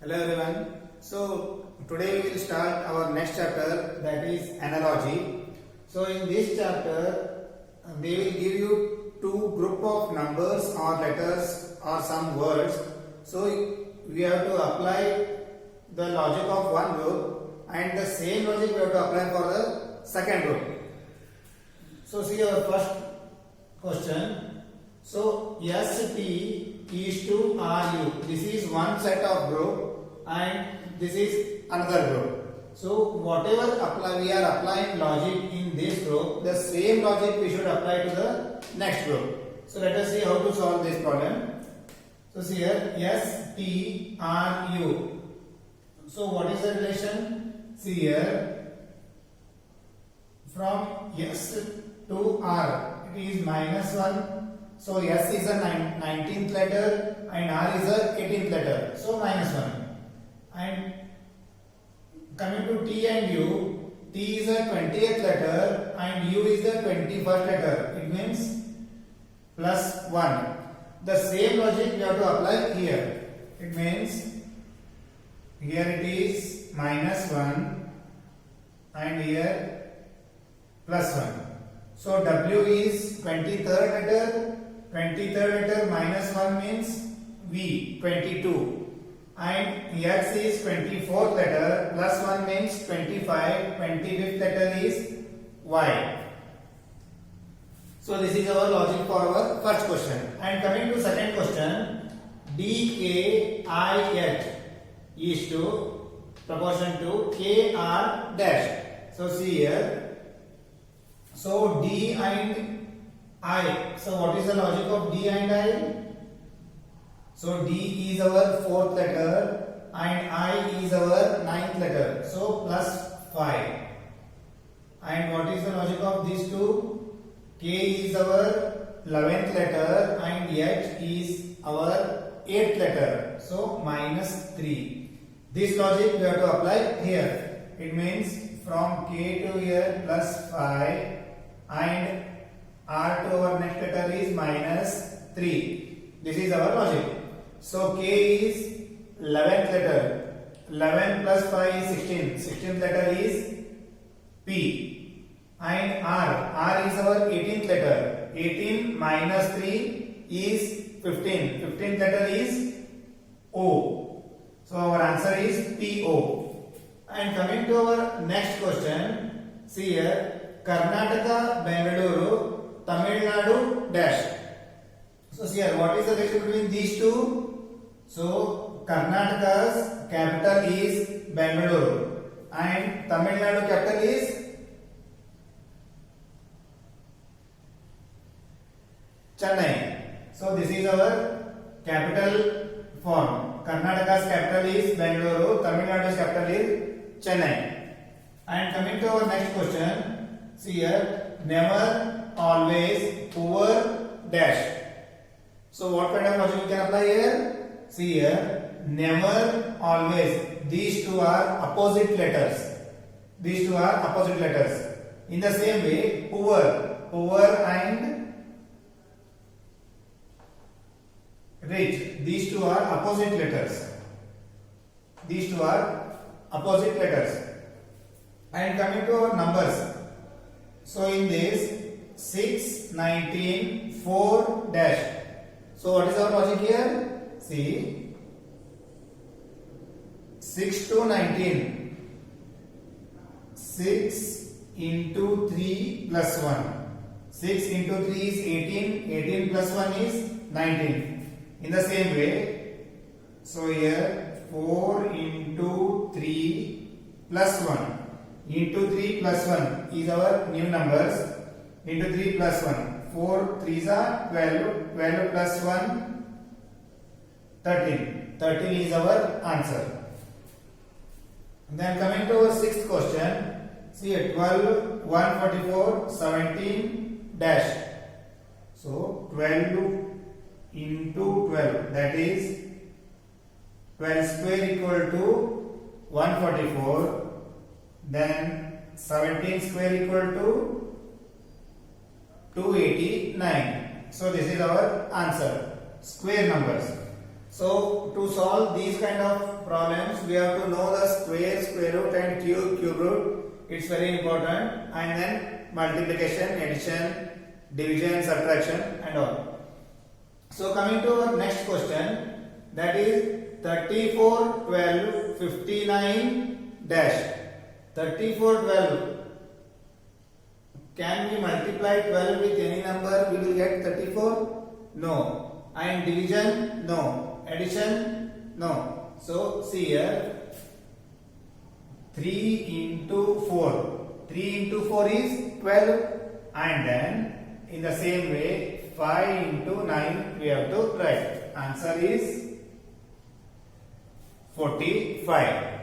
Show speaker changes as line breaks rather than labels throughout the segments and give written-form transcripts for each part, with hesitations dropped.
Hello everyone. So today we will start our next chapter, that is analogy. So in this chapter they will give you two group of numbers or letters or some words. So we have to apply the logic of one group and the same logic we have to apply for the second group. So see our first question. So ST is to RU. This is one set of group and this is another group. So whatever we are applying logic in this group, the same logic we should apply to the next group. So let us see how to solve this problem. So see here STRU. So what is the relation? See here, from S to R it is -1. So S is a 19th letter and R is a 18th letter. So -1. And coming to T and U, T is a 20th letter and U is the 21st letter. It means +1. The same logic we have to apply here. It means here it is -1 and here +1. So W is 23rd letter. 23rd letter -1 means V, 22. And X is 24th letter, +1 means 25. 25th letter is Y. So this is our logic for our first question. And coming to second question, DKIH is to proportion to KR dash. So see here. So D and I. So what is the logic of D and I? So D is our 4th letter and I is our 9th letter. So +5. And what is the logic of these two? K is our 11th letter and H is our 8th letter. So -3. This logic we have to apply here. It means from K to here +5 and R to our next letter is -3. This is our logic. So K is 11th letter. 11 plus 5 is 16. 16th letter is P. And R is our 18th letter. 18 minus 3 is 15. 15th letter is O. So our answer is PO. And coming to our next question, see here, Karnataka, Bengaluru, Tamil Nadu, dash. So see here, what is the relation between these two? So Karnataka's capital is Bengaluru and Tamil Nadu capital is Chennai. So this is our capital form. Karnataka's capital is Bengaluru, Tamil Nadu's capital is Chennai. And coming to our next question, see here, never, always, poor, dash. So what kind of logic we can apply here? See here, never, always. These two are opposite letters. These two are opposite letters. In the same way, poor and rich. These two are opposite letters. These two are opposite letters. And coming to our numbers. So in this 6, 19, 4, dash. So what is our logic here? See, 6 to 19. 6 into 3 plus 1. 6 into 3 is 18. 18 plus 1 is 19. In the same way, so here 4 into 3 plus 1. Into 3 plus 1 is our new numbers. Into 3 plus 1. 4 3s are 12. 12 plus 1, 13. 13 is our answer. And then coming to our sixth question, see 12, 144, 17, dash. So 12 into 12, that is 12 square equal to 144. Then 17 square equal to 289. So this is our answer, square numbers. So to solve these kind of problems, we have to know the square, square root, and cube, cube root. It's very important. And then multiplication, addition, division, subtraction, and all. So coming to our next question, that is 34, 12, 59 dash. 34, 12. Can we multiply 12 with any number? We will get 34? No. And division? No. Addition? No. So see here, 3 into 4. 3 into 4 is 12. And then in the same way, 5 into 9 we have to write. Answer is 45.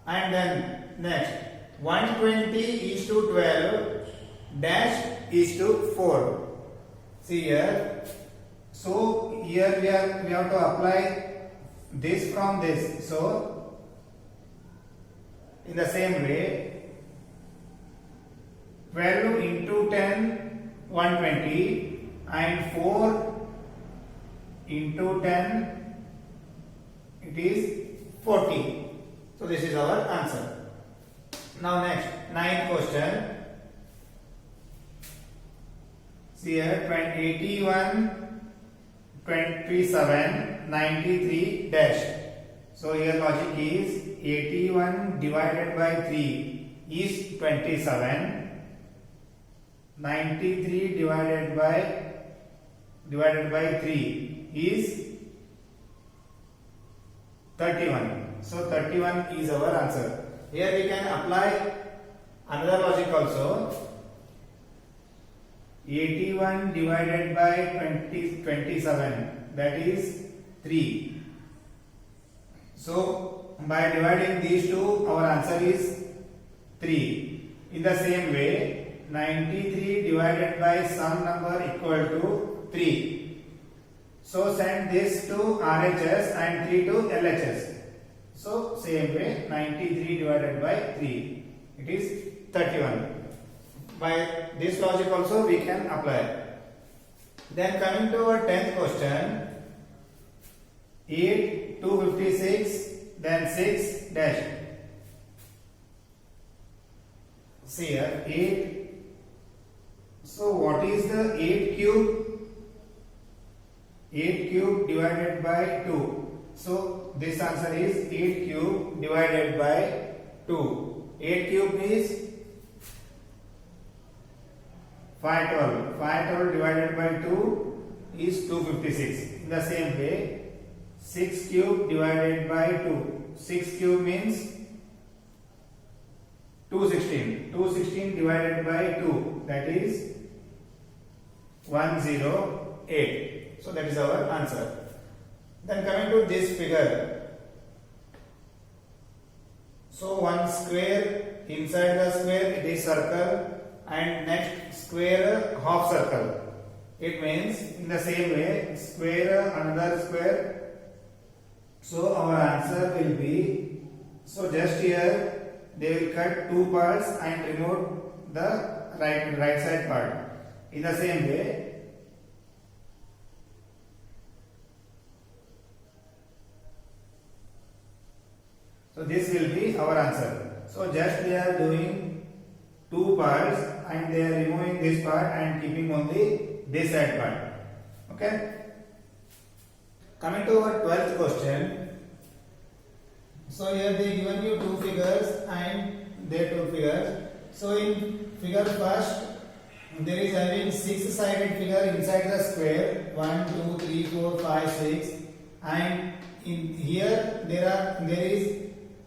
And then next, 120 is to 12 dash is to 4. See here. So here we have to apply this from this. So in the same way, 12 into 10, 120, and 4 into 10, it is 40. So this is our answer. Now next, 9th question. See here, 81, 27, 93 dash. So here logic is 81 divided by 3 is 27. 93 divided by 3 is 31. So 31 is our answer. Here we can apply another logic also. 81 divided by 27, that is 3. So by dividing these two, our answer is 3. In the same way, 93 divided by some number equal to 3. So send this to RHS and 3 to LHS. So same way, 93 divided by 3, it is 31. By this logic also we can apply. Then coming to our 10th question, 8, 256, then 6 dash. See here, 8. So what is the 8 cube? 8 cube divided by 2. So this answer is 8 cube divided by 2. 8 cube is 512. 512 divided by 2 is 256. In the same way, 6 cube divided by 2. 6 cube means 216. 216 divided by 2, that is 108. So that is our answer. Then coming to this figure. So one square, inside the square it is circle, and next square half circle. It means in the same way, square another square. So our answer will be, so just here they will cut two parts and remove the right side part. In the same way, so this will be our answer. So just they are doing two parts and they are removing this part and keeping only this side part. Okay. Coming to our 12th question. So here they given you two figures and their two figures. So in figure first, there is having 6-sided figure inside the square, 1, 2, 3, 4, 5, 6, and in here there is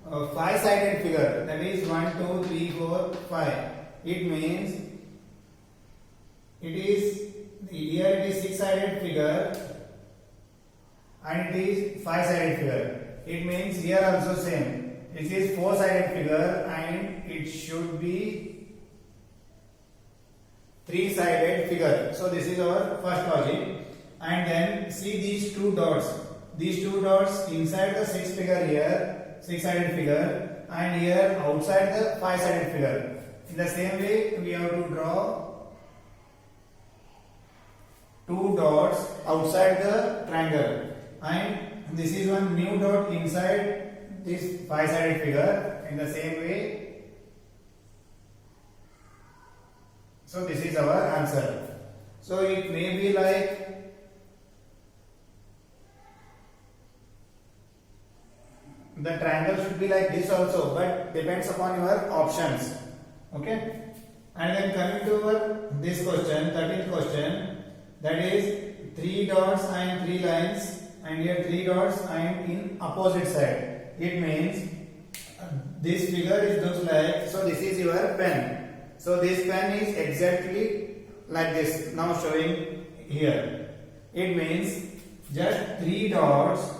a 5-sided figure, that is 1, 2, 3, 4, 5. It means it is here it is 6-sided figure and it is 5-sided figure. It means here also same. It is 4-sided figure and it should be 3-sided figure. So this is our first logic. And then see these two dots. These two dots inside the 6 figure here, 6-sided figure, and here outside the 5-sided figure. In the same way, we have to draw two dots outside the triangle, and this is one new dot inside this five-sided figure in the same way. So this is our answer. So it may be like the triangle should be like this also, but depends upon your options. Okay. And then coming to this question, 13th question, that is 3 dots and 3 lines, and here 3 dots and in opposite side. It means this figure is looks like, so this is your pen. So this pen is exactly like this, now showing here. It means just 3 dots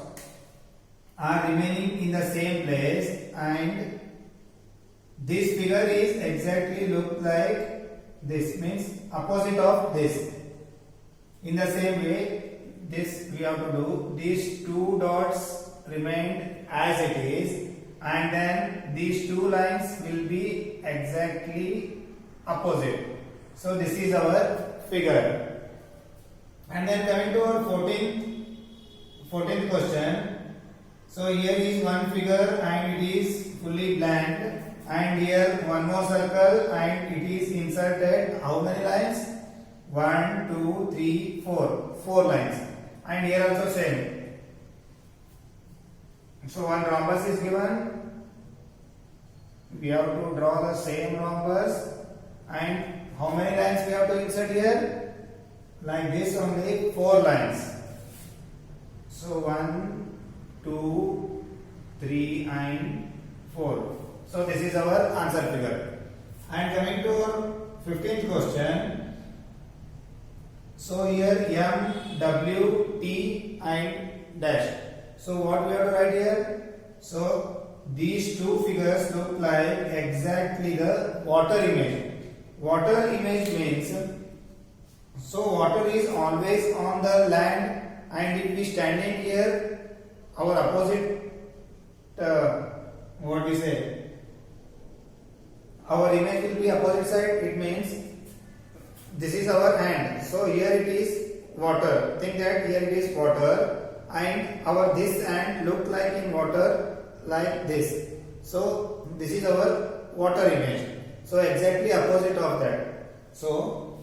are remaining in the same place, and this figure is exactly look like this, means opposite of this. In the same way, this we have to do. These 2 dots remained as it is, and then these 2 lines will be exactly opposite. So this is our figure. And then coming to our 14th question. So here is one figure and it is fully blank, and here one more circle and it is inserted how many lines? 1, 2, 3, 4. 4 lines. And here also same. So one rhombus is given. We have to draw the same rhombus, and how many lines we have to insert here? Like this only, 4 lines. So 1, 2, 3 and 4. So this is our answer figure. And coming to our 15th question. So here M, W, T and dash. So what we have to write here? So these 2 figures look like exactly the water image. Water image means, so water is always on the land, and if we standing here, our opposite, what we say, our image will be opposite side. It means this is our hand. So here it is water. Think that here it is water, and our this hand look like in water like this. So this is our water image. So exactly opposite of that. So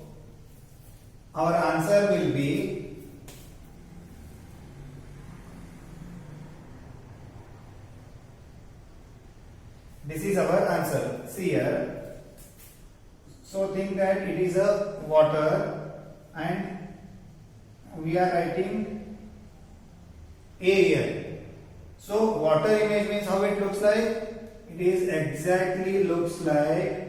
our answer will be this is our answer. See here. So think that it is a water, and we are writing A here. So water image means how it looks like? It is exactly looks like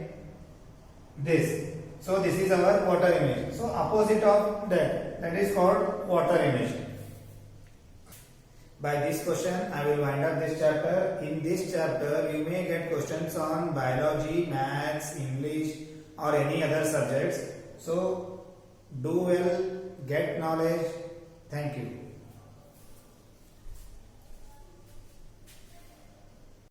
this. So this is our water image. So opposite of that is called water image. By this question, I will wind up this chapter. In this chapter, you may get questions on biology, maths, English or any other subjects. So, do well, get knowledge. Thank you.